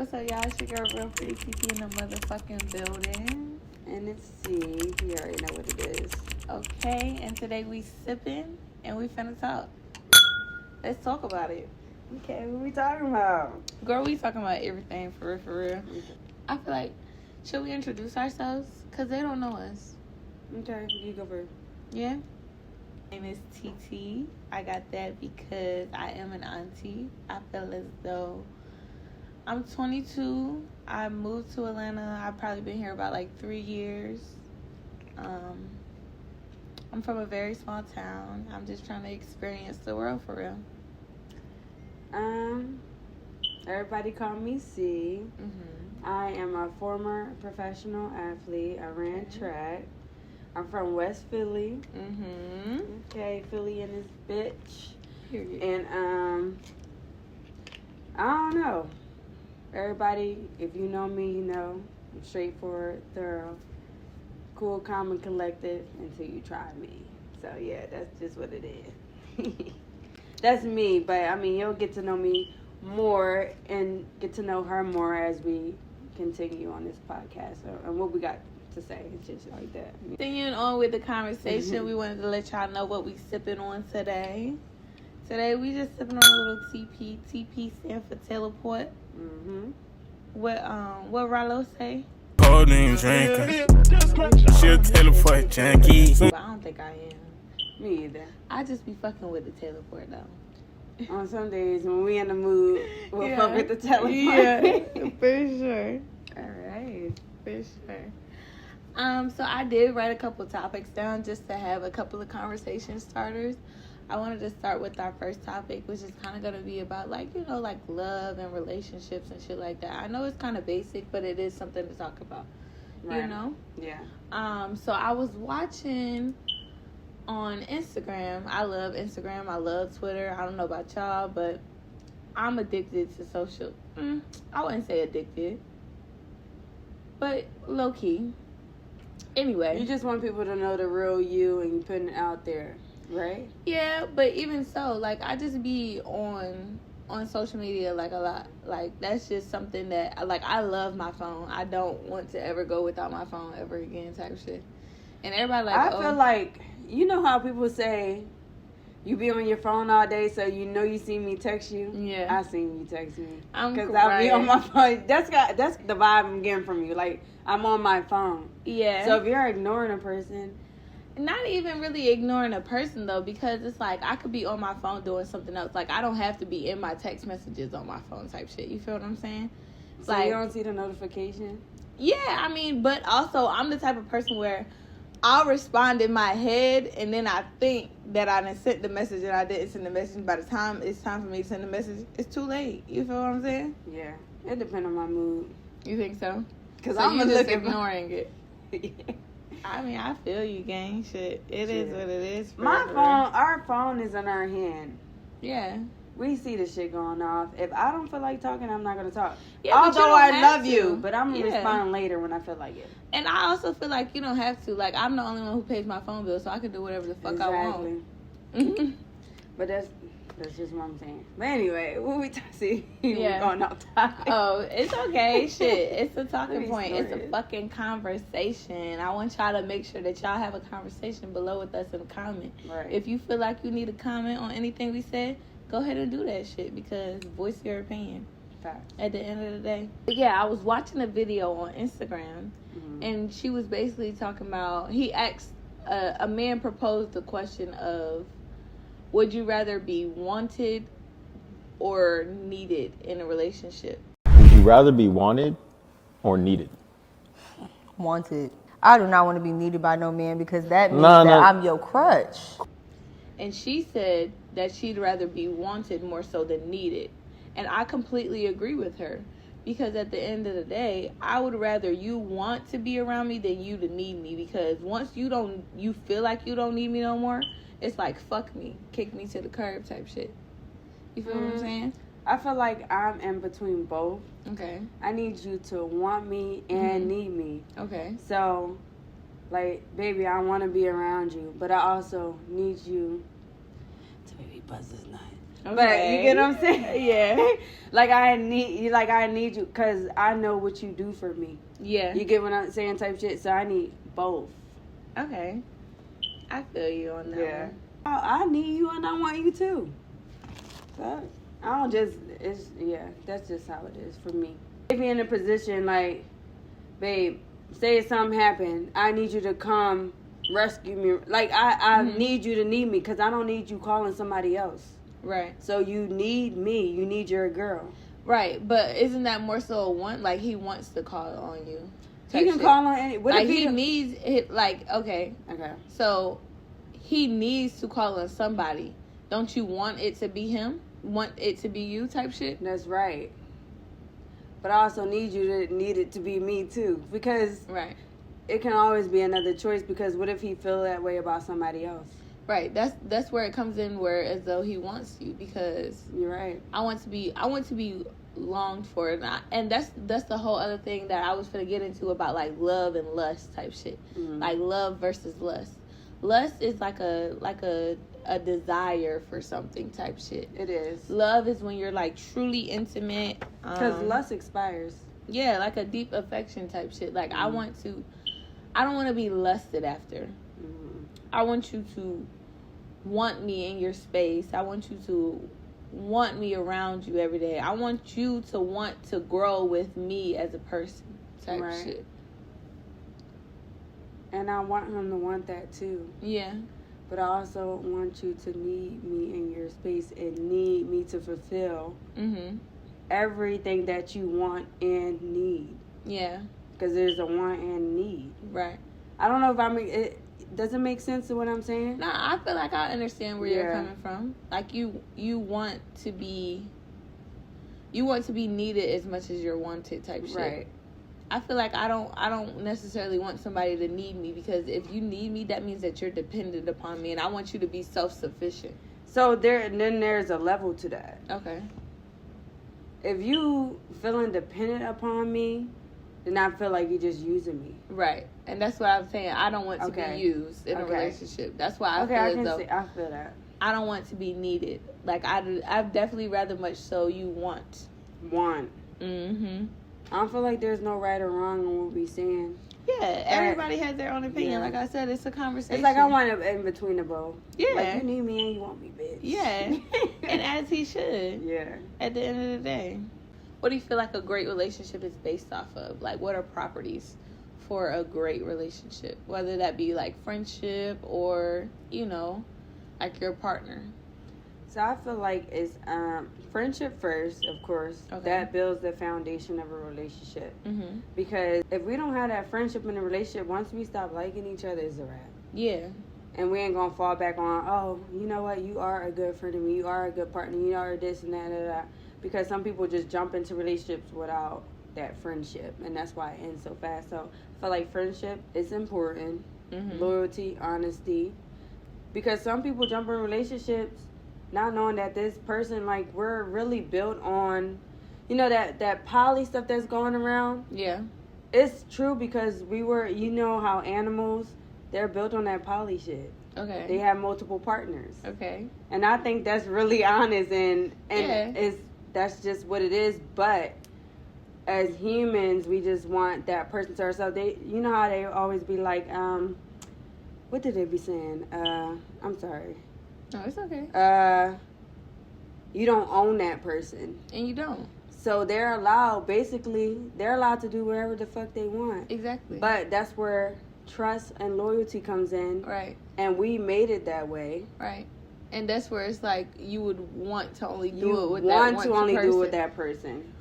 What's up, y'all? It's your girl, Real Pretty TT in the motherfucking building. And it's C. You already know what it is. Okay, and today we sipping and we finna talk. Let's talk about it. Okay, what we talking about? Girl, we talking about everything for real. I feel like, should we introduce ourselves? Because they don't know us. Okay, you go first. Yeah? My name is TT. I got that because I am an auntie. I feel as though I'm 22. I moved to Atlanta. I've probably been here about like 3 years. I'm from a very small town. I'm just trying to experience the world for real. Everybody call me C. Mm-hmm. I am a former professional athlete. I ran track. I'm from West Philly. Mm-hmm. Okay, Philly in this bitch. Period. And I don't know. Everybody, if you know me, you know I'm straightforward, thorough, cool, calm, and collected until you try me. So yeah, that's just what it is. That's me, but I mean, you'll get to know me more and get to know her more as we continue on this podcast and what we got to say and shit like that. Continuing on with the conversation, we wanted to let y'all know what we sipping on today. Today we just sipping on a little TP. TP stand for teleport. Mm-hmm. What Rollo say? Codeine drinker. She'll teleport junkie. I don't think I am. Me either. I just be fucking with the teleport though. On some days when we in the mood, we'll fuck with the teleport. Yeah, for sure. All right. For sure. So I did write a couple topics down just to have a couple of conversation starters. I wanted to start with our first topic, which is kind of going to be about, like, you know, like love and relationships and shit like that. I know it's kind of basic, but it is something to talk about, Right. you know? Yeah. So I was watching on Instagram. I love Instagram. I love Twitter. I don't know about y'all, but I'm addicted to social. I wouldn't say addicted, but low-key. Anyway. You just want people to know the real you and you putting it out there. Right? Yeah, but even so, like, I just be on social media, like, a lot. Like, that's just something that, like, I love my phone. I don't want to ever go without my phone ever again type shit. And everybody like, I feel like, you know how people say you be on your phone all day, so you know you see me text you? Yeah. I seen you text me. Because I be on my phone. That's the vibe I'm getting from you. Like, I'm on my phone. Yeah. So if you're ignoring a person... Not even really ignoring a person, though, because it's like I could be on my phone doing something else. Like, I don't have to be in my text messages on my phone type shit. You feel what I'm saying? So like, you don't see the notification? Yeah, I mean, but also I'm the type of person where I'll respond in my head and then I think that I done sent the message and I didn't send the message. By the time it's time for me to send the message, it's too late. You feel what I'm saying? Yeah. It depends on my mood. You think so? Because so I'm just ignoring it. Yeah. I mean, I feel you, gang. Shit. It is what it is. Our phone is in our hand. Yeah. We see the shit going off. If I don't feel like talking, I'm not going to talk. Yeah, although I love you, but I'm going to respond respond later when I feel like it. And I also feel like you don't have to. Like, I'm the only one who pays my phone bill, so I can do whatever the fuck I want. Exactly. But that's just what I'm saying. But anyway, what we see? Yeah. We're going off topic. Oh, it's okay. Shit. It's a talking point. Started. It's a fucking conversation. I want y'all to make sure that y'all have a conversation below with us in the comment. Right. If you feel like you need a comment on anything we said, go ahead and do that shit because voice your opinion. Facts. At the end of the day. But yeah, I was watching a video on Instagram and she was basically talking about, he asked, a man proposed the question of, would you rather be wanted or needed in a relationship? Would you rather be wanted or needed? Wanted. I do not want to be needed by no man because that means I'm your crutch. And she said that she'd rather be wanted more so than needed. And I completely agree with her. Because at the end of the day, I would rather you want to be around me than you to need me. Because once you feel like you don't need me no more, it's like, fuck me, kick me to the curb type shit. You feel what I'm saying? I feel like I'm in between both. Okay. I need you to want me and need me. Okay. So, like, baby, I want to be around you, but I also need you to maybe buzz this nut. But you get what I'm saying? Yeah. Like I need you because I know what you do for me. Yeah. You get what I'm saying? Type shit. So I need both. Okay. I feel you on that one. I need you and I want you too. So I don't just, that's just how it is for me. If you're in a position like, babe, say something happened, I need you to come rescue me. Like, I need you to need me because I don't need you calling somebody else. Right. So you need me. You need your girl. Right, but isn't that more so a want? Like, he wants to call on you. He can call on any. What like, if he needs it. Like, okay. So he needs to call on somebody. Don't you want it to be him? Want it to be you? Type shit. That's right. But I also need it to be me too, because it can always be another choice. Because what if he feel that way about somebody else? Right. That's where it comes in, where as though he wants you, because you're right. I want to be longed for, and that's the whole other thing that I was gonna get into about like love and lust type shit. Like love versus lust. Lust is like a desire for something type shit. It is. Love is when you're like truly intimate. Because lust expires. Yeah, like a deep affection type shit. Like I don't want to be lusted after. I want you to want me in your space. I want you to want me around you every day. I want you to want to grow with me as a person type shit. And I want him to want that too. Yeah. But I also want you to need me in your space and need me to fulfill everything that you want and need. Yeah. Because there's a want and need. Right. I don't know if it doesn't make sense to what I'm saying. No, I feel like I understand where you're coming from. Like you want to be needed as much as you're wanted type shit. Right. I feel like I don't necessarily want somebody to need me, because if you need me, that means that you're dependent upon me, and I want you to be self-sufficient. So there's a level to that. Okay. If you feeling dependent upon me, then I feel like you're just using me. Right. And that's what I'm saying. I don't want to be used in a relationship. That's why I feel as though I feel that. I don't want to be needed. Like I'd definitely rather much so you want. Mm-hmm. I don't feel like there's no right or wrong in what we saying. Yeah, everybody has their own opinion. Like I said, it's a conversation. It's like I want it in between the both. Yeah. Like you need me and you want me, bitch. Yeah. And as he should. Yeah. At the end of the day. What do you feel like a great relationship is based off of? Like, what are properties for a great relationship? Whether that be like friendship or, like your partner. So I feel like it's friendship first, of course. Okay. That builds the foundation of a relationship. Mm-hmm. Because if we don't have that friendship in a relationship, once we stop liking each other, it's a wrap. Yeah. And we ain't gonna fall back on, oh, you know what? You are a good friend to me. You are a good partner. You are this and that. Because some people just jump into relationships without that friendship, and that's why it ends so fast. So I feel like friendship is important. Mm-hmm. Loyalty, honesty. Because some people jump in relationships not knowing that this person, like, we're really built on, that poly stuff that's going around. Yeah. It's true because we were, how animals, they're built on that poly shit. Okay. They have multiple partners. Okay. And I think that's really honest and that's just what it is. But as humans, we just want that person to ourselves. They, how they always be like, what did they be saying? I'm sorry. No, it's okay. You don't own that person. And you don't. So they're allowed to do whatever the fuck they want. Exactly. But that's where trust and loyalty comes in. Right. And we made it that way. Right. And that's where it's like you would want to only do it with that person.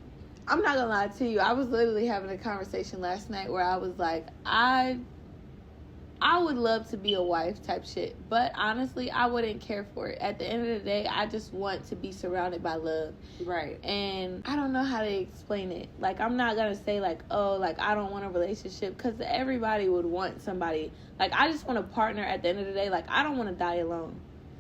I'm not gonna lie to you. I was literally having a conversation last night where I was like, I would love to be a wife type shit, but honestly, I wouldn't care for it. At the end of the day, I just want to be surrounded by love. Right. And I don't know how to explain it. Like, I'm not gonna say like, oh, like I don't want a relationship, because everybody would want somebody. Like, I just want a partner at the end of the day. Like, I don't want to die alone.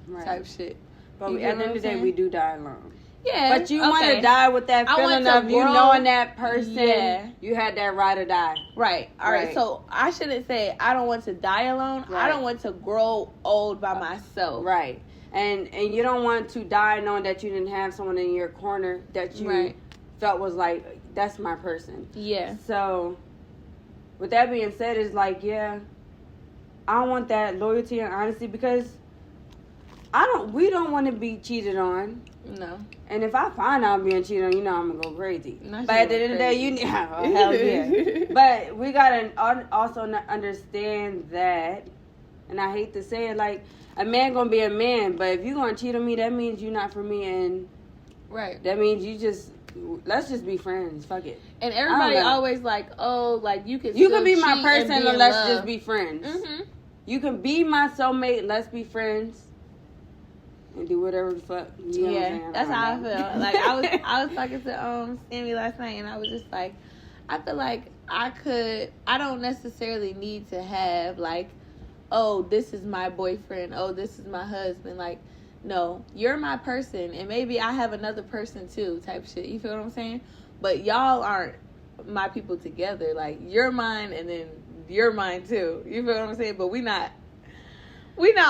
Right. Type shit. But at the end of the day, we do die alone. Yeah. But you want to die with that feeling of you knowing that person. Yeah. You had that ride or die. Right. All right. So I shouldn't say I don't want to die alone. Right. I don't want to grow old by myself. Right. And you don't want to die knowing that you didn't have someone in your corner that you felt was like, that's my person. Yeah. So, with that being said, it's like, yeah, I want that loyalty and honesty because we don't want to be cheated on. No. And if I find out I'm being cheated on, I'm going to go crazy. But at the end of the day, hell yeah. But we got to also understand that, and I hate to say it, like, a man going to be a man, but if you're going to cheat on me, that means you're not for me, and that means let's just be friends. Fuck it. And everybody always like, oh, like, you can be my person and let's just be friends. Mm-hmm. You can be my soulmate, let's be friends. And do whatever the fuck. You know what I'm saying? That's how I feel. Like I was talking to Sammy last night, and I was just like, I feel like I don't necessarily need to have like, oh, this is my boyfriend, oh, this is my husband. Like, no, you're my person, and maybe I have another person too, type shit. You feel what I'm saying? But y'all aren't my people together. Like, you're mine, and then you're mine too. You feel what I'm saying? But we not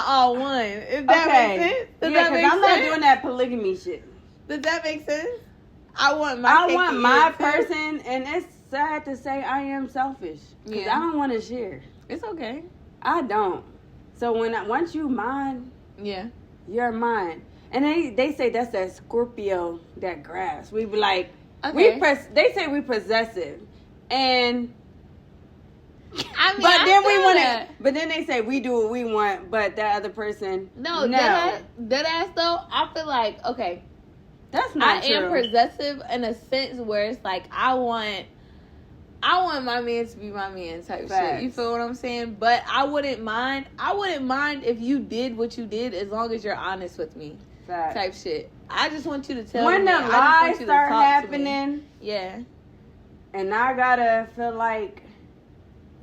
all one. If that makes sense? Does that make sense? I'm not doing that polygamy shit. Does that make sense? I want my person, and it's sad to say I am selfish. Because I don't want to share. It's okay. I don't. So once you mine, you're mine. And they say that's that Scorpio that grasp. We be like, they say we possessive. And but then they say we do what we want, but that other person no. That ass though, I feel like, okay, that's not true. I am possessive in a sense where it's like I want my man to be my man type shit. You feel what I'm saying? But I wouldn't mind if you did what you did as long as you're honest with me. Type shit. I just want you to tell me. When the lies start happening, and I gotta feel like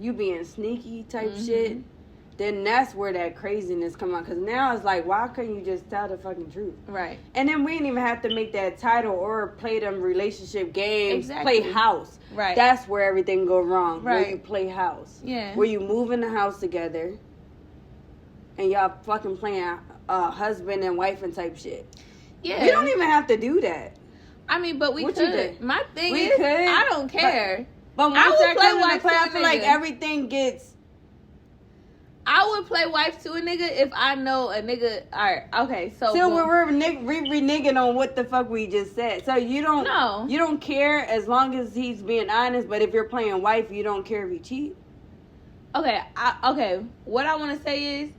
you being sneaky type shit, then that's where that craziness come out. Because now it's like, why couldn't you just tell the fucking truth? Right. And then we didn't even have to make that title or play them relationship games. Play house. Right. That's where everything go wrong. Right. Where you play house. Yeah. Where you move in the house together and y'all fucking playing husband and wife and type shit. Yeah. We don't even have to do that. I mean, but we what could. My thing is, I don't care. But once that comes into play, I feel like everything gets... I would play wife to a nigga if I know a nigga... Alright, okay, so... Still, we're reneging on what the fuck we just said. So you don't... No. You don't care as long as he's being honest, but if you're playing wife, you don't care if he cheat? Okay, what I want to say is...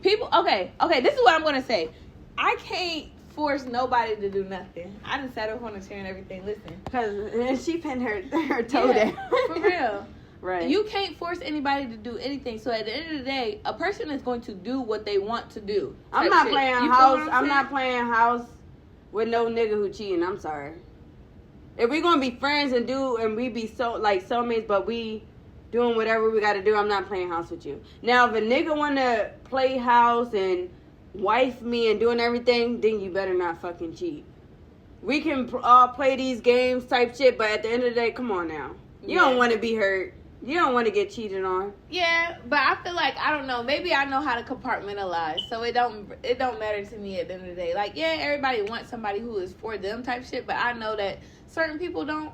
People... Okay, this is what I'm going to say. I can't force nobody to do nothing. I done sat up on the chair and everything. Listen, because she pinned her toe down. For real. Right. You can't force anybody to do anything. So at the end of the day, a person is going to do what they want to do. I'm not playing house. I'm not playing house with no nigga who cheating. I'm sorry. If we're gonna be friends and we be so like soulmates, but we doing whatever we got to do, I'm not playing house with you. Now, if a nigga wanna play house and wife me and doing everything, then you better not fucking cheat. We can all play these games type shit, but at the end of the day, come on now. You don't want to be hurt. You don't want to get cheated on. Yeah, but I feel like, I don't know, maybe I know how to compartmentalize, so it don't matter to me at the end of the day. Like, yeah, everybody wants somebody who is for them type shit, but I know that certain people don't.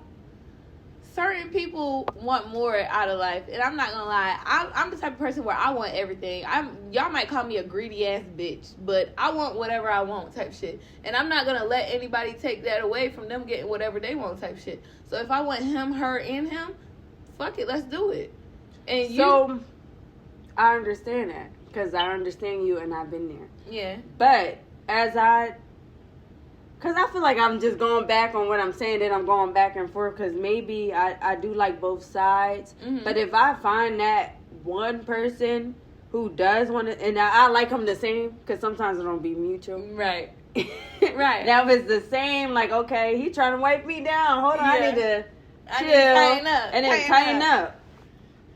Certain people want more out of life, and I'm not gonna lie. I'm the type of person where I want everything. Y'all might call me a greedy ass bitch, but I want whatever I want type shit, and I'm not gonna let anybody take that away from them getting whatever they want type shit. So if I want him, her, and him, fuck it, let's do it. And so I understand that because I understand you and I've been there. Yeah, but because I feel like I'm just going back on what I'm saying, then I'm going back and forth because maybe I do like both sides. Mm-hmm. But if I find that one person who does want to, and I like them the same, because sometimes it don't be mutual. Right. Right. Now if it's the same, like, okay, he trying to wipe me down. Hold on, I need to chill. Tighten up. And then tighten up.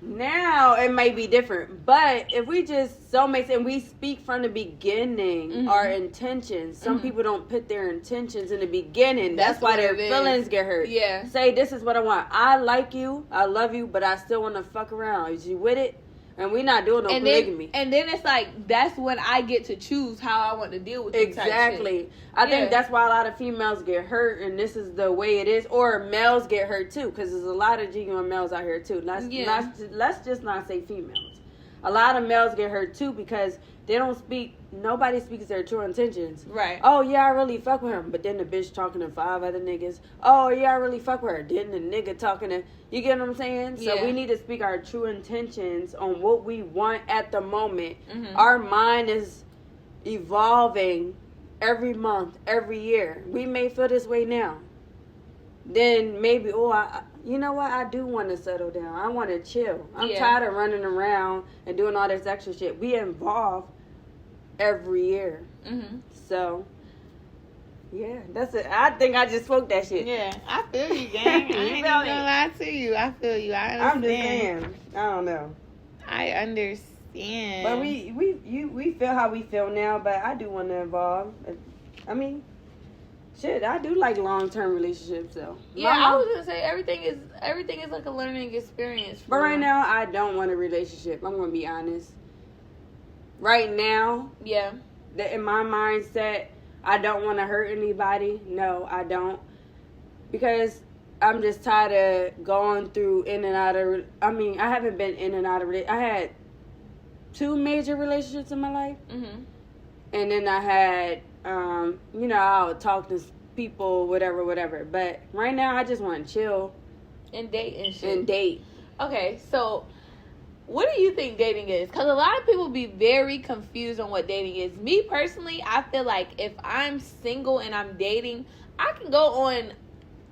Now it may be different, but if we just soulmates and we speak from the beginning, our intentions. Some people don't put their intentions in the beginning. That's why their feelings get hurt. Yeah. Say, this is what I want. I like you, I love you, but I still want to fuck around. Is you with it, And we're not doing no polygamy. And then it's like, that's when I get to choose how I want to deal with this type Exactly. shit. I think that's why a lot of females get hurt, and this is the way it is. Or males get hurt, too, because there's a lot of genuine males out here, too. Let's just not say females. A lot of males get hurt, too, because they don't speak, nobody speaks their true intentions. Right. Oh, yeah, I really fuck with her. But then the bitch talking to 5 other niggas. Oh, yeah, I really fuck with her. Then the nigga talking to, you get what I'm saying? So we need to speak our true intentions on what we want at the moment. Mm-hmm. Our mind is evolving every month, every year. We may feel this way now. Then maybe, you know what? I do want to settle down. I want to chill. I'm tired of running around and doing all this extra shit. We evolve every year. Mm-hmm. So, yeah, that's it. I think I just spoke that shit. Yeah, I feel you, gang. I ain't even gonna lie to you. I feel you. I understand. I'm just saying. I don't know. I understand. But we feel how we feel now, but I do want to evolve. I mean, shit, I do like long-term relationships, though. Yeah, I was gonna say everything is like a learning experience. But right now, I don't want a relationship. I'm gonna be honest. Right now, in my mindset, I don't want to hurt anybody. No, I don't, because I'm just tired of going through in and out of. I mean, I haven't been in and out of. I had 2 major relationships in my life, and then I had. I'll talk to people, whatever. But right now, I just want to chill and date and shit. And date. Okay, so what do you think dating is? Because a lot of people be very confused on what dating is. Me personally, I feel like if I'm single and I'm dating, I can go on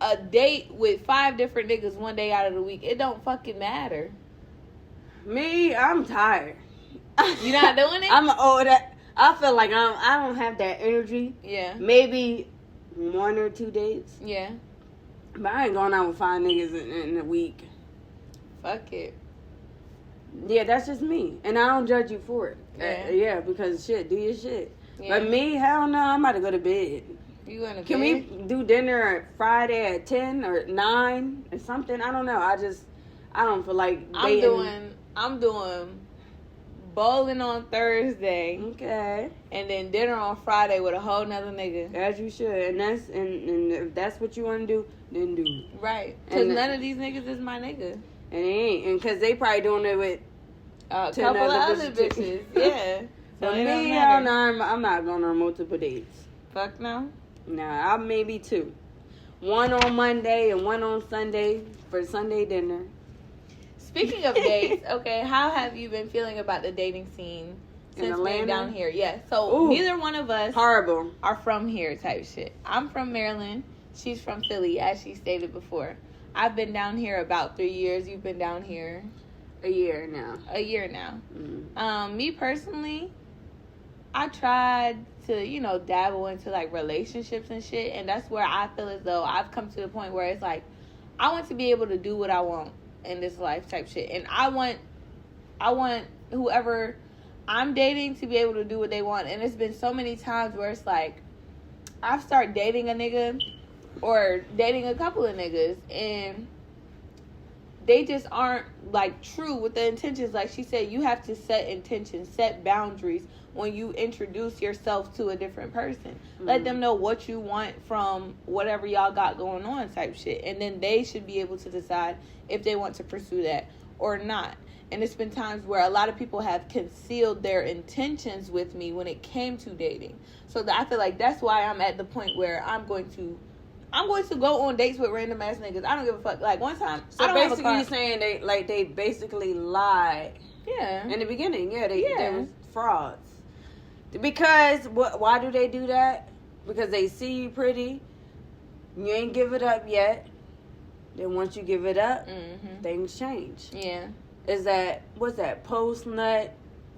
a date with 5 different niggas one day out of the week. It don't fucking matter. Me, I'm tired. You not doing it? I'm old. I feel like I don't have that energy. Yeah. Maybe 1 or 2 dates. Yeah. But I ain't going out with 5 niggas in a week. Fuck it. Yeah, that's just me. And I don't judge you for it. Yeah. Because shit, do your shit. Yeah. But me, hell no, I'm about to go to bed. You going to bed? Can we do dinner Friday at 10 or 9 or something? I don't know. I don't feel like dating. I'm doing bowling on Thursday. Okay. And then dinner on Friday with a whole nother nigga. As you should. And if that's what you want to do, then do it. Right. Because none of these niggas is my nigga. And they ain't. And because they probably doing it with a couple of other bitches. Yeah. So me, hell no, I'm not going on multiple dates. Fuck no? Nah, I maybe 2. 1 on Monday and 1 on Sunday for Sunday dinner. Speaking of dates, okay, how have you been feeling about the dating scene since being down here? Yeah, so neither one of us are from here type shit. I'm from Maryland. She's from Philly, as she stated before. I've been down here about 3 years. You've been down here a year now. Mm-hmm. Me personally, I tried to, dabble into like relationships and shit, and that's where I feel as though I've come to the point where it's like I want to be able to do what I want in this life type shit, and I want whoever I'm dating to be able to do what they want. And it's been so many times where it's like I've started dating a nigga or dating a couple of niggas, and they just aren't like true with the intentions. Like she said, you have to set intentions, set boundaries when you introduce yourself to a different person. Mm-hmm. Let them know what you want from whatever y'all got going on type shit, and then they should be able to decide if they want to pursue that or not. And it's been times where a lot of people have concealed their intentions with me when it came to dating. So I feel like that's why I'm at the point where I'm going to go on dates with random ass niggas. I don't give a fuck. Like one time, so basically you're saying they basically lied. Yeah. In the beginning, they was frauds. Because why do they do that? Because they see you pretty. You ain't give it up yet. Then once you give it up, things change. Yeah. What's that? Post-nut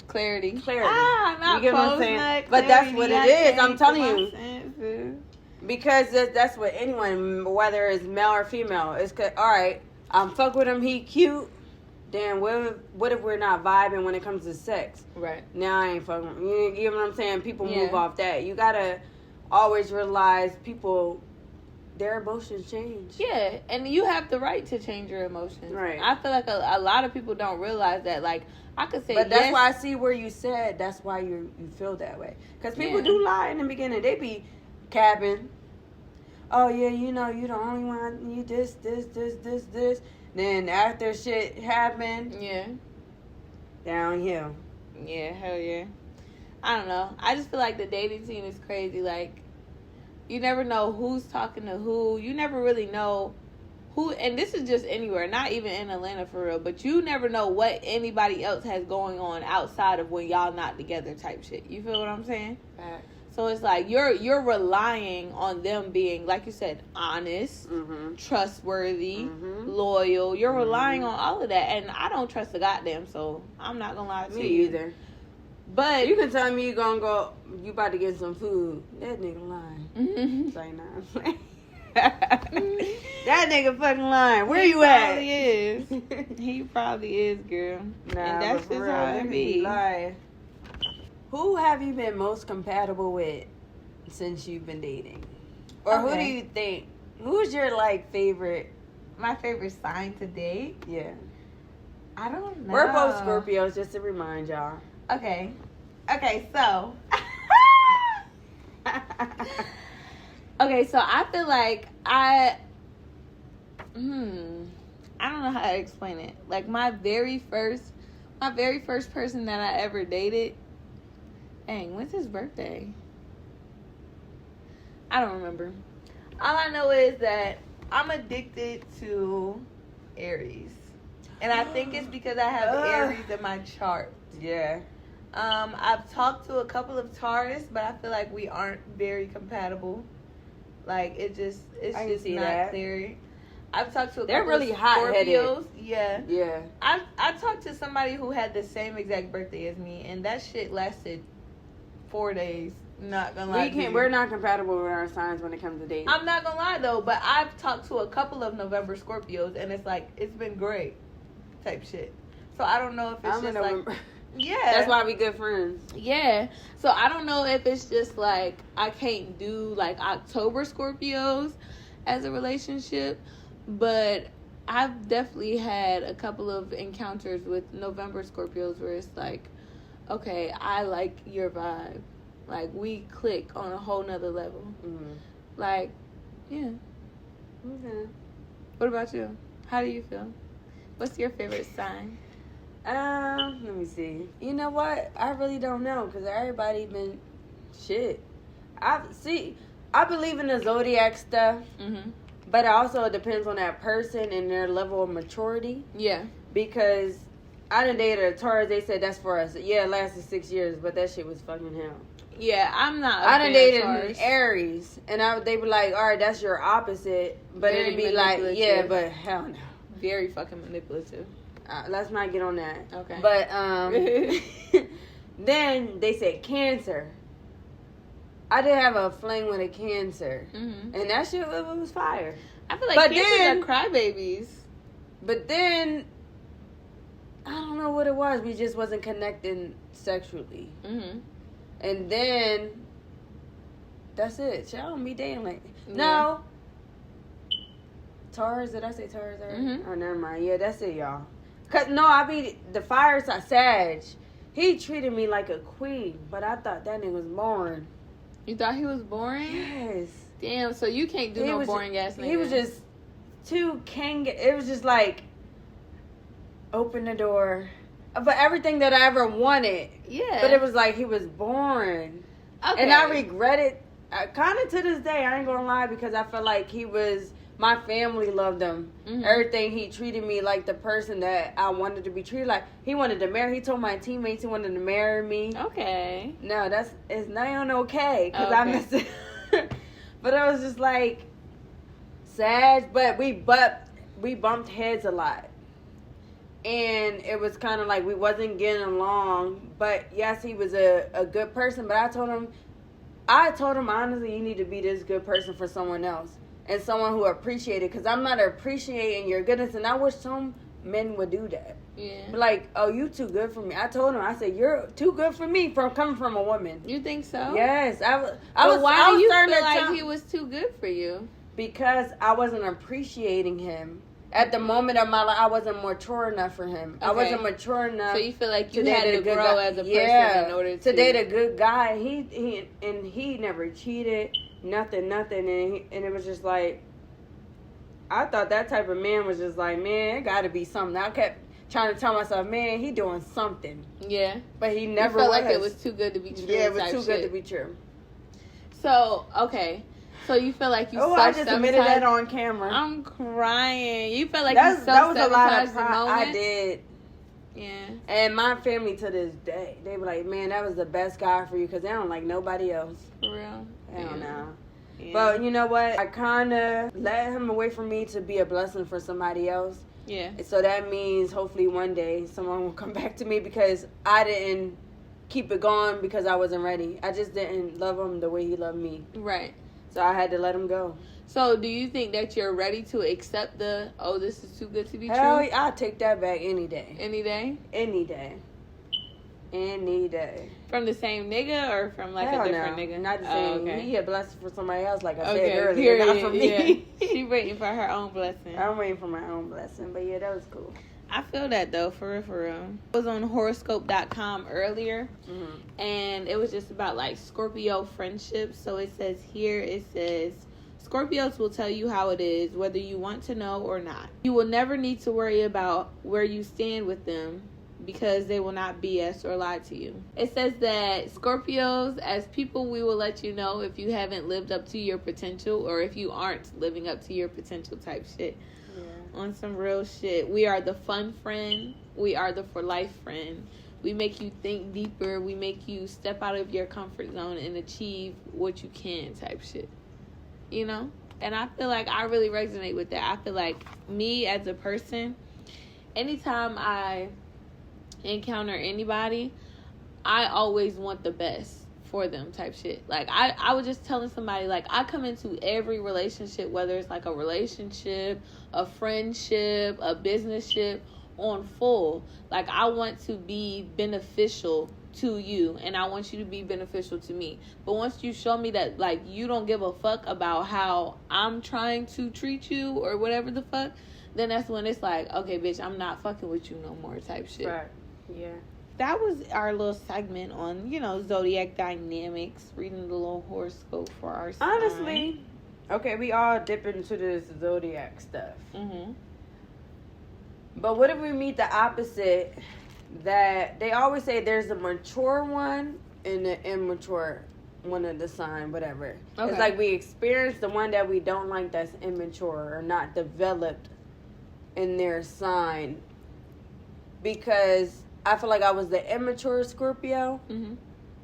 clarity. Not you get what I'm saying? But that's what it is. I'm telling you. Because that's what anyone, whether it's male or female, it's alright, I'm fuck with him, he cute. Then what if we're not vibing when it comes to sex? Right. Now I ain't fucking. You know what I'm saying? People move off that. You gotta always realize people their emotions change. Yeah, and you have the right to change your emotions. Right. I feel like a lot of people don't realize that. Like, I could say, but that's why I see where you said that's why you feel that way. Because people do lie in the beginning. They be capping. Oh, yeah, you know, you the only one. You this. Then after shit happened. Yeah. Downhill. Yeah, hell yeah. I don't know. I just feel like the dating scene is crazy. Like, you never know who's talking to who. You never really know who, and this is just anywhere, not even in Atlanta for real, but you never know what anybody else has going on outside of when y'all not together type shit. You feel what I'm saying? Right. So it's like you're relying on them being, like you said, honest, trustworthy, loyal. You're relying on all of that, and I don't trust a goddamn soul. I'm not gonna lie to you. Me either. But you can tell me you gonna go, you about to get some food. That nigga lying. It's like, nah. That nigga fucking lying. Where you at? He probably is, girl. Nah, and that's just how it be. Lying. Who have you been most compatible with since you've been dating? Or who do you think? Who's your favorite? My favorite sign to date? Yeah. I don't know. We're both Scorpios, just to remind y'all. Okay, so. Okay, so I feel like I don't know how to explain it. Like my very first person that I ever dated. Dang, when's his birthday? I don't remember. All I know is that I'm addicted to Aries. And I think it's because I have Aries in my chart. Yeah. I've talked to a couple of Taurus, but I feel like we aren't very compatible. Like it's just not clear. I've talked to a They're couple really of hot-headed. Scorpios. Yeah. Yeah. I talked to somebody who had the same exact birthday as me, and that shit lasted 4 days. Not gonna lie. We're not compatible with our signs when it comes to dating. I'm not gonna lie though, but I've talked to a couple of November Scorpios, and it's like it's been great, type shit. So I don't know if it's just like. Yeah. That's why we good friends. Yeah. So I don't know if it's just like I can't do like October Scorpios as a relationship, but I've definitely had a couple of encounters with November Scorpios where it's like, okay, I like your vibe. Like we click on a whole nother level. Mm-hmm. Like, yeah. Okay. What about you? How do you feel? What's your favorite sign? Let me see. You know what? I really don't know because everybody been shit. I believe in the zodiac stuff, but it also depends on that person and their level of maturity. Yeah. Because I done dated a Taurus. They said that's for us. Yeah, it lasted 6 years, but that shit was fucking hell. Yeah, I'm not. I done dated an Aries, and they were like, all right, that's your opposite, but it'd be like, yeah, but hell no. Very fucking manipulative. Let's not get on that. Okay. But then they said Cancer. I did have a fling with a Cancer, and that shit was fire. I feel like Cancers are crybabies. But then I don't know what it was. We just wasn't connecting sexually. And then that's it. Y'all don't be dating like no. Taurus, did I say Taurus already? Oh, never mind. Yeah, that's it, y'all. Cause no, I be the fire sign Sag. He treated me like a queen, but I thought that nigga was boring. You thought he was boring? Yes. Damn. So you can't do no boring ass nigga. He was just too king. It was just like open the door, but everything that I ever wanted. Yeah. But it was like he was boring. Okay. And I regret it. Kind of to this day, I ain't gonna lie, because I feel like he was. My family loved him. Everything, he treated me like the person that I wanted to be treated like. He wanted to marry. He told my teammates he wanted to marry me. Okay. No, it's not okay because I missed it. But I was just like sad. But we bumped heads a lot, and it was kind of like we wasn't getting along. But yes, he was a good person. But I told him honestly, you need to be this good person for someone else. And someone who appreciated, because I'm not appreciating your goodness, and I wish some men would do that. Yeah. But like, oh, you too good for me. I told him, I said, you're too good for me coming from a woman. You think so? Yes. Why do you feel like he was too good for you? because I wasn't appreciating him. At the moment of my life, I wasn't mature enough for him. Okay. I wasn't mature enough. So you feel like you had to grow as a person in order to date a good guy. He never cheated, nothing, and it was just like, I thought that type of man was just like, man, it got to be something. I kept trying to tell myself, man, he doing something. Yeah, but he never. You felt like it was too good to be true. Yeah, it was too good to be true. So okay. So you feel like you I just admitted that on camera. I'm crying. You felt like that you was a lot of pride. I did. Yeah. And my family to this day, they were like, man, that was the best guy for you because they don't like nobody else. For real? I don't know. Yeah. But you know what? I kind of let him away from me to be a blessing for somebody else. Yeah. So that means hopefully one day someone will come back to me because I didn't keep it going because I wasn't ready. I just didn't love him the way he loved me. Right. So I had to let him go. So do you think that you're ready to accept this is too good to be true? Hell, I'll take that back any day. Any day? Any day. Any day. From the same nigga or from like a different nigga? Not the same. Okay. He a blessing for somebody else, like I said earlier, not for me. Yeah. She waiting for her own blessing. I'm waiting for my own blessing. But yeah, that was cool. I feel that though, for real. I was on horoscope.com earlier, and it was just about like Scorpio friendships. So it says Scorpios will tell you how it is, whether you want to know or not. You will never need to worry about where you stand with them because they will not BS or lie to you. It says that Scorpios, as people, we will let you know if you haven't lived up to your potential or if you aren't living up to your potential type shit. On some real shit. We are the fun friend. We are the for life friend. We make you think deeper. We make you step out of your comfort zone and achieve what you can type shit. You know? And I feel like I really resonate with that. I feel like me as a person, anytime I encounter anybody, I always want the best for them type shit. Like I was just telling somebody, like I come into every relationship, whether it's like a relationship, a friendship, a business ship, on full. Like I want to be beneficial to you and I want you to be beneficial to me. But once you show me that like you don't give a fuck about how I'm trying to treat you or whatever the fuck, then that's when it's like, okay bitch, I'm not fucking with you no more type shit. Right. Yeah. That was our little segment on, zodiac dynamics, reading the little horoscope for our sign. Honestly, okay, we all dip into this zodiac stuff. Mm-hmm. But what if we meet the opposite? That they always say there's a mature one and an immature one of the sign, whatever. Okay. It's like we experience the one that we don't like that's immature or not developed in their sign. Because I feel like I was the immature Scorpio,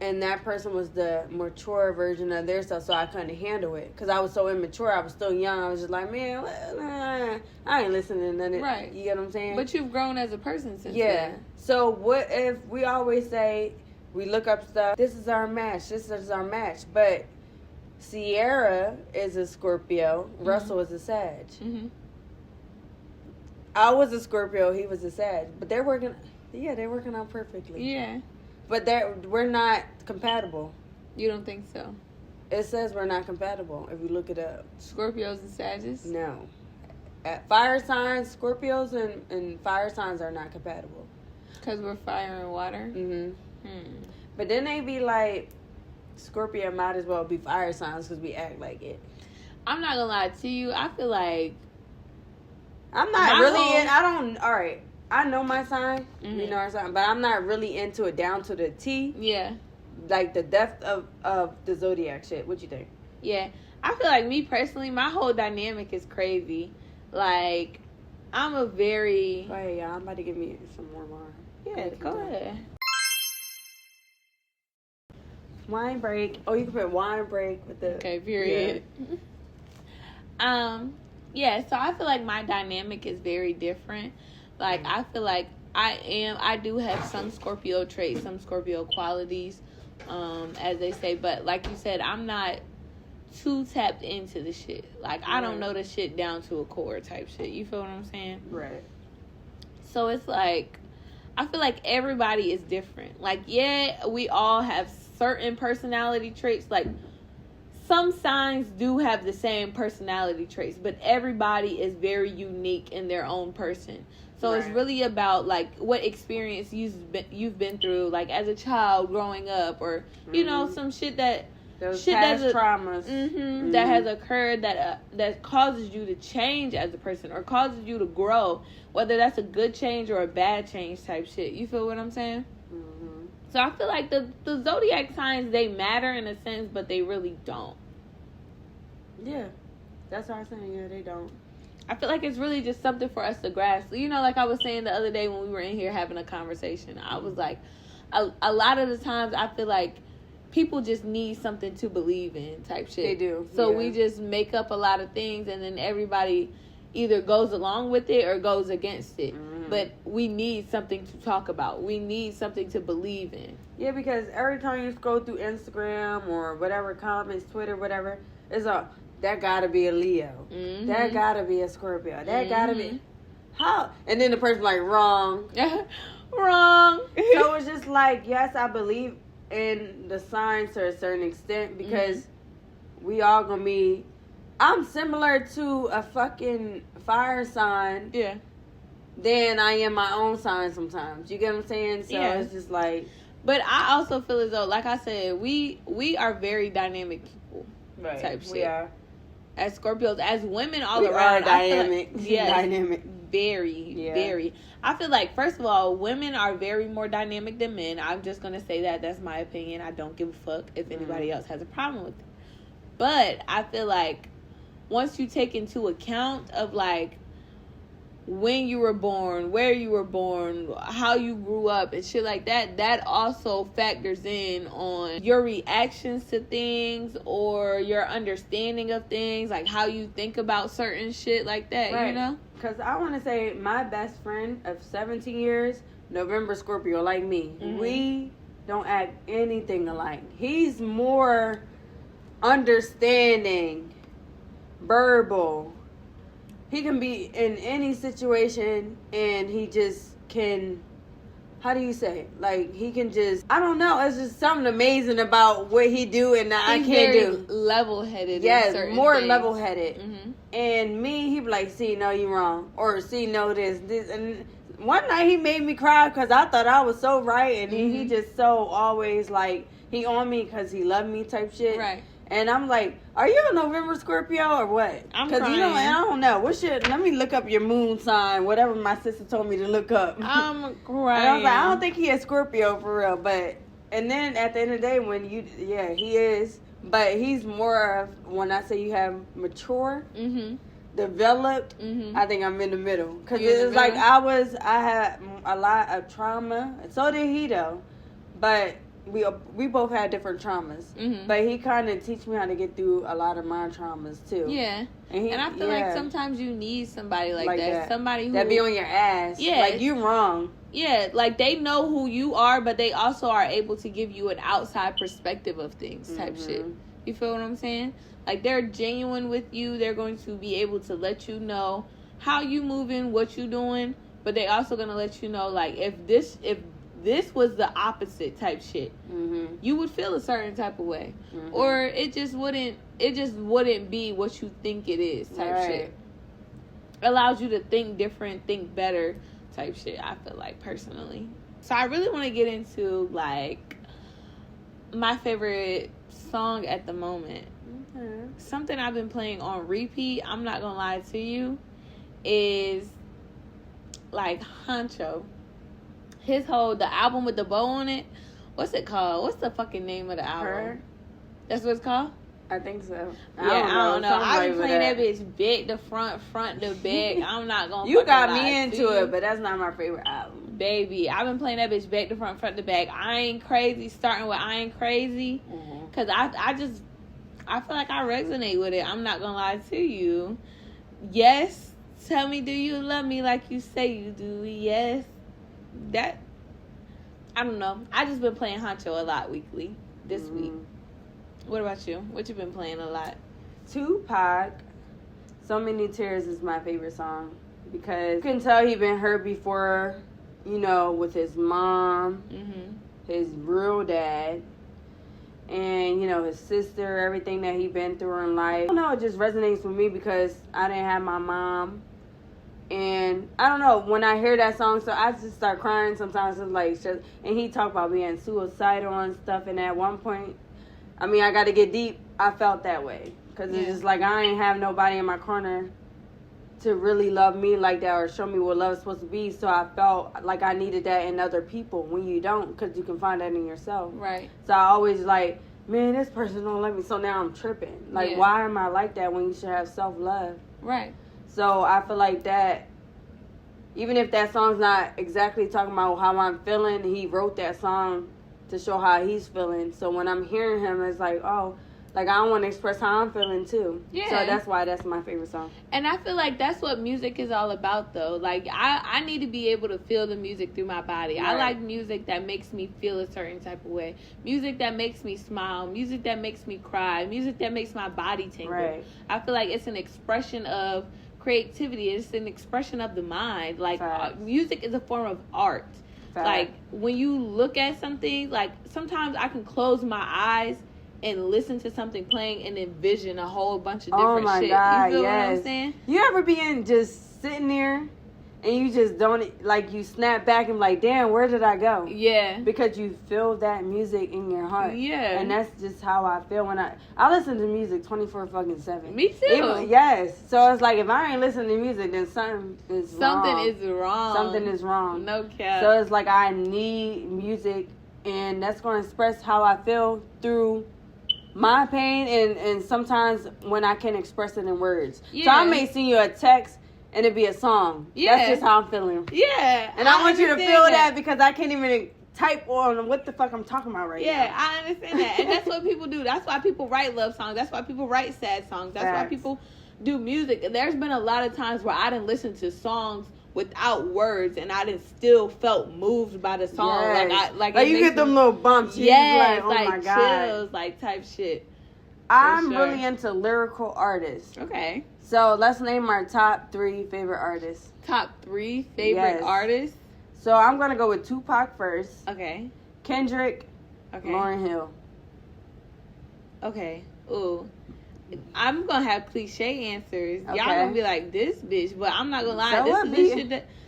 and that person was the mature version of their stuff, so I couldn't handle it. Because I was so immature, I was still young, I was just like, man, I ain't listening to none of it. Right. You get what I'm saying? But you've grown as a person since then. So what if we always say, we look up stuff, this is our match, but Sierra is a Scorpio, Russell is a Sag. Mm-hmm. I was a Scorpio, he was a Sag, but they're working out perfectly. Yeah. But we're not compatible. You don't think so? It says we're not compatible if you look it up. Scorpios and Sagittarius? No. Fire signs, Scorpios and fire signs are not compatible. Because we're fire and water? Mm-hmm. But then they be like, Scorpio might as well be fire signs because we act like it. I'm not going to lie to you. I feel like... I'm not really all right. I know my sign, you know our sign, but I'm not really into it down to the T. Yeah. Like the depth of the zodiac shit. What you think? Yeah. I feel like me personally, my whole dynamic is crazy. Like, I'm a very... Wait, I'm about to give me some more wine. Yeah, go ahead. Wine break. Oh, you can put wine break with the... Okay, period. Yeah. Yeah, so I feel like my dynamic is very different. Like, I feel like I do have some Scorpio traits, some Scorpio qualities, as they say. But like you said, I'm not too tapped into the shit. Like, I don't know the shit down to a core type shit. You feel what I'm saying? Right. So it's like, I feel like everybody is different. Like, yeah, we all have certain personality traits. Like, some signs do have the same personality traits, but everybody is very unique in their own person. So it's really about like what experience you've been through, like as a child growing up, or you know, some shit that those past traumas that has occurred that causes you to change as a person or causes you to grow, whether that's a good change or a bad change type shit. You feel what I'm saying? So I feel like the zodiac signs, they matter in a sense, but they really don't. Yeah, that's what I'm saying. Yeah, they don't. I feel like it's really just something for us to grasp. You know, like I was saying the other day when we were in here having a conversation, I was like, a lot of the times I feel like people just need something to believe in type shit. They do. So we just make up a lot of things, and then everybody either goes along with it or goes against it. But we need something to talk about. We need something to believe in. Yeah, because every time you scroll through Instagram or whatever, comments, Twitter, whatever, it's that gotta be a Leo. That gotta be a Scorpio. That gotta be... How? And then the person like, wrong. Wrong. So it's just like, yes, I believe in the signs to a certain extent, because we all gonna be... I'm similar to a fucking fire sign. Yeah. Than I am my own sign sometimes. You get what I'm saying? So it's just like... But I also feel as though, like I said, we are very dynamic people. Right. Type shit. We are. As Scorpios, as women all we around. Are dynamic. Like, yes, dynamic. Very. I feel like, first of all, women are very more dynamic than men. I'm just going to say that. That's my opinion. I don't give a fuck if anybody else has a problem with it. But I feel like once you take into account of, like, when you were born, where you were born, how you grew up, and shit like that, that also factors in on your reactions to things or your understanding of things, like how you think about certain shit like that, you know? Because I want to say my best friend of 17 years, November Scorpio, like me, we don't act anything alike. He's more understanding, verbal. He can be in any situation and he just can, how do you say it? Like, he can just, I don't know, it's just something amazing about what he do and that I can't do. Level-headed. Yes, more things. level-headed. And me, he be like, see, no, you wrong. Or, see, no, this. And one night he made me cry because I thought I was so right. And he just so always, like, he on me because he loved me type shit. Right. And I'm like, are you a November Scorpio or what? Because you know, I don't know. Let me look up your moon sign, whatever my sister told me to look up. I'm crying. And I was like, I don't think he is Scorpio for real. But, and then at the end of the day, when he is. But he's more of, when I say you have mature, developed, I think I'm in the middle. Because it's like I had a lot of trauma. So did he though. But we both had different traumas, but he kind of teach me how to get through a lot of my traumas too. Yeah, and I feel like sometimes you need somebody like that. Somebody who that be on your ass. Yeah, like you wrong. Yeah, like they know who you are, but they also are able to give you an outside perspective of things, type shit. You feel what I'm saying? Like they're genuine with you. They're going to be able to let you know how you moving, what you doing, but they also gonna let you know like if this was the opposite type shit, you would feel a certain type of way, or it just wouldn't be what you think it is type shit. Allows you to think different, think better type shit, I feel like, personally. So I really want to get into like my favorite song at the moment. Something I've been playing on repeat, I'm not gonna lie to you, is like Honcho. The album with the bow on it. What's it called? What's the fucking name of the album? Her? That's what it's called? I think so. I don't know. I've been playing that bitch back to front to back. I'm not gonna. You got me into it, but that's not my favorite album. Baby, I've been playing that bitch back to front to back. I Ain't Crazy, starting with I Ain't Crazy. Because I feel like I resonate with it. I'm not gonna lie to you. Yes, tell me, do you love me like you say you do? Yes. That, I don't know. I just been playing Honcho a lot weekly this week. What about you? What you been playing a lot? Tupac, So Many Tears is my favorite song because you can tell he been hurt before, you know, with his mom, his real dad, and, you know, his sister, everything that he been through in life. I don't know, it just resonates with me because I didn't have my mom. And I don't know, when I hear that song, so I just start crying sometimes. It's like, and he talked about being suicidal and stuff. And at one point, I mean, I got to get deep. I felt that way. Because it's just like I ain't have nobody in my corner to really love me like that or show me what love is supposed to be. So I felt like I needed that in other people when you don't, because you can find that in yourself. Right. So I always like, man, this person don't love me. So now I'm tripping. Like, why am I like that when you should have self-love? Right. So I feel like that, even if that song's not exactly talking about how I'm feeling, he wrote that song to show how he's feeling. So when I'm hearing him, it's like, oh, like I want to express how I'm feeling too. Yeah. So that's why that's my favorite song. And I feel like that's what music is all about, though. Like, I need to be able to feel the music through my body. Right. I like music that makes me feel a certain type of way. Music that makes me smile. Music that makes me cry. Music that makes my body tingle. Right. I feel like it's an expression of creativity. It's an expression of the mind. Like, music is a form of art. Like, when you look at something, like, sometimes I can close my eyes and listen to something playing and envision a whole bunch of different shit. God, you feel what I'm saying? You ever be just sitting there and you just don't, like, you snap back and like, damn, where did I go? Yeah. Because you feel that music in your heart. Yeah. And that's just how I feel when I listen to music 24/7. Me too. Yes. So it's like, if I ain't listening to music, then something is wrong. Something is wrong. No cap. So it's like, I need music, and that's going to express how I feel through my pain, and sometimes when I can express it in words. Yeah. So I may send you a text and it be a song. Yeah. That's just how I'm feeling. Yeah. And I want you to feel that because I can't even type on what the fuck I'm talking about right now. Yeah, I understand that. And that's what people do. That's why people write love songs. That's why people write sad songs. That's why people do music. There's been a lot of times where I didn't listen to songs without words, and I didn't still felt moved by the song. Yes. Like you get them little bumps. Yes, like, oh my God. Chills, like type shit. I'm really into lyrical artists. Okay. So let's name our top 3 favorite artists. Top 3 favorite artists? So I'm going to go with Tupac first. Okay. Kendrick. Okay. Lauryn Hill. Okay. Ooh. I'm going to have cliche answers. Okay. Y'all going to be like, this bitch. But I'm not going to lie. So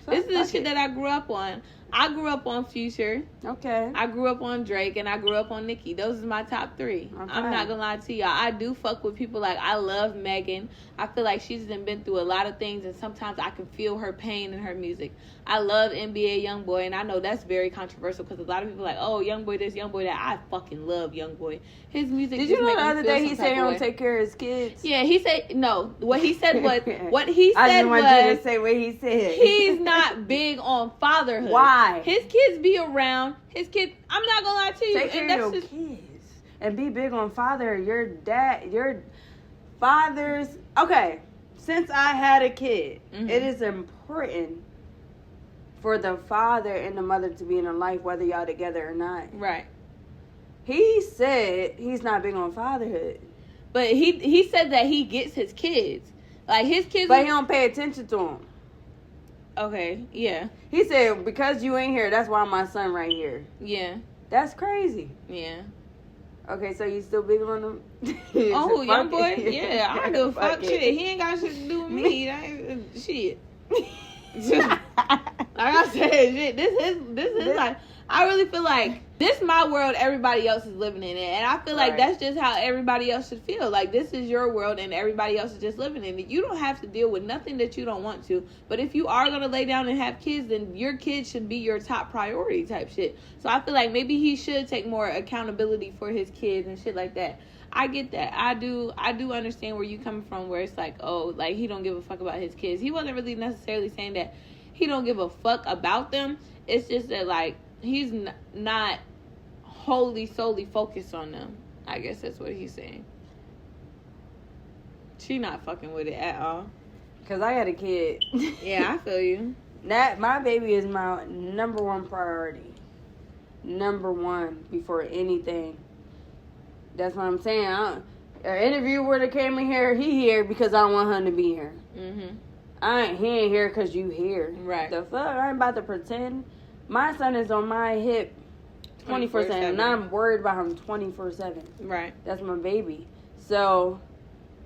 This is the shit that I grew up on. I grew up on Future. Okay. I grew up on Drake, and I grew up on Nicki. Those are my top 3. Okay. I'm not gonna lie to y'all. I do fuck with people like, I love Megan. I feel like she's been through a lot of things, and sometimes I can feel her pain in her music. I love NBA Youngboy, and I know that's very controversial because a lot of people are like, oh, Youngboy this, Youngboy that. I fucking love Youngboy. His music. Did you know the other day he said he don't take care of his kids? Yeah, he said no. What he said was I just want you to say what he said. He's not big on fatherhood. Why? His kids be around. His kids. I'm not gonna lie to you. Take care of your kids and be big on father. Your father's. Okay, since I had a kid, it is important for the father and the mother to be in a life, whether y'all together or not. Right. He said he's not big on fatherhood. But he said that he gets his kids. Like, his kids... But he don't pay attention to them. Okay, yeah. He said, because you ain't here, that's why my son right here. Yeah. That's crazy. Yeah. Okay, so you still big on him? Oh, young boy? Yeah, I don't give a fuck shit. He ain't got shit to do with me. That ain't shit. Like I said, shit, this is like, I really feel like this is my world, everybody else is living in it. And I feel like that's just how everybody else should feel. Like, this is your world and everybody else is just living in it. You don't have to deal with nothing that you don't want to. But if you are going to lay down and have kids, then your kids should be your top priority type shit. So I feel like maybe he should take more accountability for his kids and shit like that. I get that. I do understand where you coming from, where it's like, oh, like, he don't give a fuck about his kids. He wasn't really necessarily saying that he don't give a fuck about them. It's just that, like, he's not solely focused on them. I guess that's what he's saying. She not fucking with it at all. Because I got a kid. Yeah, I feel you. My baby is my number one priority. Number one before anything. That's what I'm saying. An interviewer that came in here, he here because I want him to be here. Mm-hmm. He ain't here because you here. Right. The fuck? I ain't about to pretend. My son is on my hip 24/7. And I'm worried about him 24/7. Right. That's my baby. So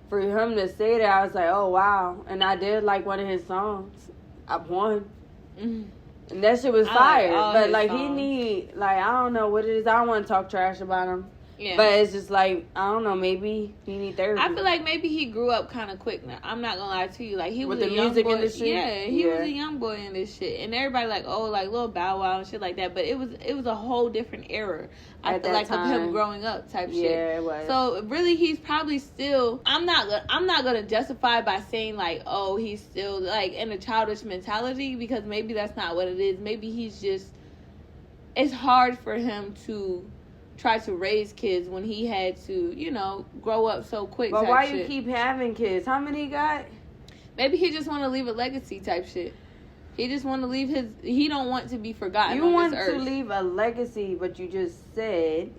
for him to say that, I was like, oh wow. And I did like one of his songs. I won. Mm-hmm. And that shit was fire. But like songs. he need, like, I don't know what it is. I don't want to talk trash about him. Yeah. But it's just like, I don't know, maybe he need therapy. I feel like maybe he grew up kind of quick now. I'm not gonna lie to you. Like, he was With a the young music boy. industry? Yeah, he Yeah. was a young boy in this shit. And everybody like, oh, like Lil Bow Wow and shit like that. But it was a whole different era. I At feel that like time. of him growing up type shit. Yeah, it was. So really, he's probably still. I'm not gonna justify by saying like, oh, he's still like in a childish mentality, because maybe that's not what it is. Maybe he's just. It's hard for him to try to raise kids when he had to, you know, grow up so quick. But type why shit. you keep having kids? How many you got? Maybe he just want to leave a legacy type shit. He just want to leave his. He don't want to be forgotten. You on want this to earth. leave a legacy, but you just said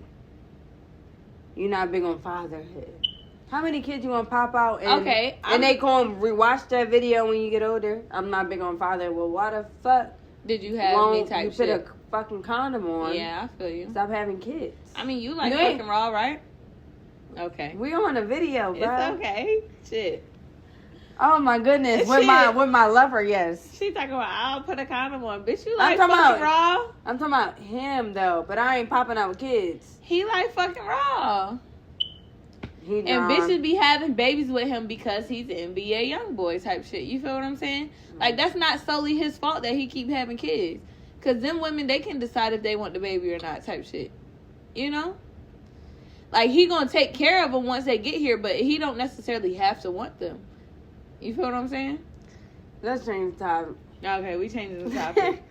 you're not big on fatherhood. How many kids you want to pop out and, Okay, and they go and rewatch that video when you get older? I'm not big on fatherhood. Well, why the fuck Did you have me won't type you shit? put a fucking condom on? Yeah, I feel you. Stop having kids. I mean, you like You ain't- fucking raw, right? Okay. We on a video, bro. It's okay. Shit. Oh my goodness, Shit. with my lover, yes. She talking about I'll put a condom on. Bitch, you like I'm talking fucking about- raw? I'm talking about him though, but I ain't popping out with kids. He like fucking raw. He And drawn. bitches be having babies with him because he's an NBA young boy type shit. You feel what I'm saying? Like, that's not solely his fault that he keep having kids. Because them women, they can decide if they want the baby or not type shit. You know? Like, he gonna take care of them once they get here, but he don't necessarily have to want them. You feel what I'm saying? Let's change the topic. Okay, we changing the topic.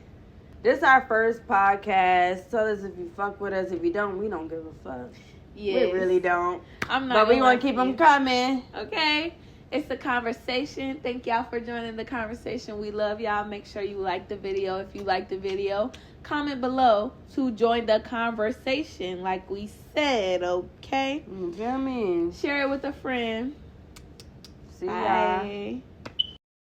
This is our first podcast. Tell us if you fuck with us. If you don't, we don't give a fuck. Yes. We really don't. I'm not But we gonna want to lie keep to them you. coming. Okay. It's a conversation. Thank y'all for joining the conversation. We love y'all. Make sure you like the video. If you like the video, comment below to join the conversation like we said, okay? You feel me? Share it with a friend. See ya. Bye.